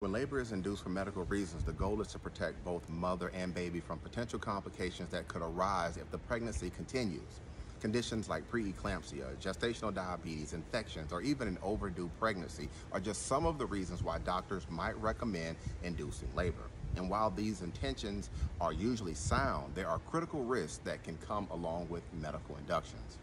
When labor is induced for medical reasons, the goal is to protect both mother and baby from potential complications that could arise if the pregnancy continues. Conditions like preeclampsia, gestational diabetes, infections, or even an overdue pregnancy are just some of the reasons why doctors might recommend inducing labor. And while these intentions are usually sound, there are critical risks that can come along with medical inductions.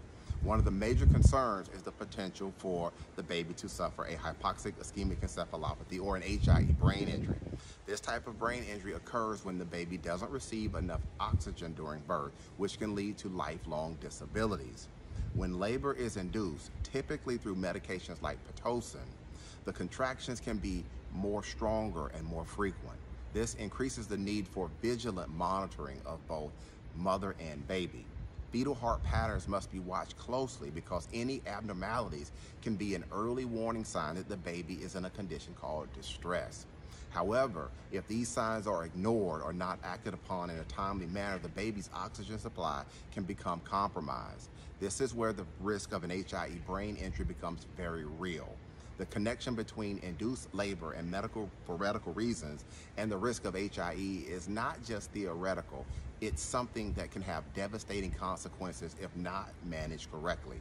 One of the major concerns is the potential for the baby to suffer a hypoxic-Ischemic Encephalopathy, or an HIE brain injury. This type of brain injury occurs when the baby doesn't receive enough oxygen during birth, which can lead to lifelong disabilities. When labor is induced, typically through medications like Pitocin, the contractions can be more stronger and more frequent. This increases the need for vigilant monitoring of both mother and baby. Fetal heart patterns must be watched closely because any abnormalities can be an early warning sign that the baby is in a condition called distress. However, if these signs are ignored or not acted upon in a timely manner, the baby's oxygen supply can become compromised. This is where the risk of an HIE brain injury becomes very real. The connection between induced labor and for medical reasons and the risk of HIE is not just theoretical, it's something that can have devastating consequences if not managed correctly.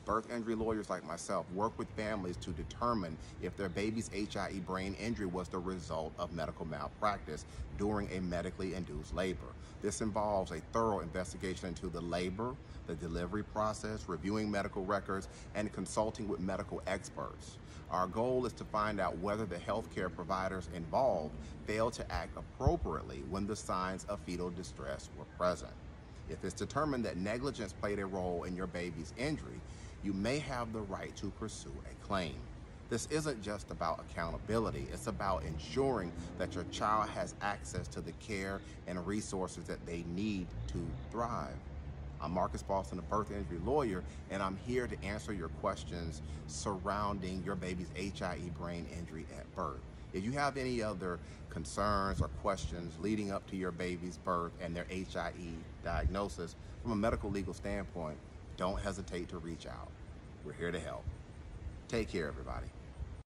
Birth injury lawyers like myself work with families to determine if their baby's HIE brain injury was the result of medical malpractice during a medically induced labor. This involves a thorough investigation into the labor, the delivery process, reviewing medical records, and consulting with medical experts. Our goal is to find out whether the healthcare providers involved failed to act appropriately when the signs of fetal distress were present. If it's determined that negligence played a role in your baby's injury, you may have the right to pursue a claim. This isn't just about accountability, it's about ensuring that your child has access to the care and resources that they need to thrive. I'm Marcus Boston, a birth injury lawyer, and I'm here to answer your questions surrounding your baby's HIE brain injury at birth. If you have any other concerns or questions leading up to your baby's birth and their HIE diagnosis from a medical legal standpoint, don't hesitate to reach out. We're here to help. Take care, everybody.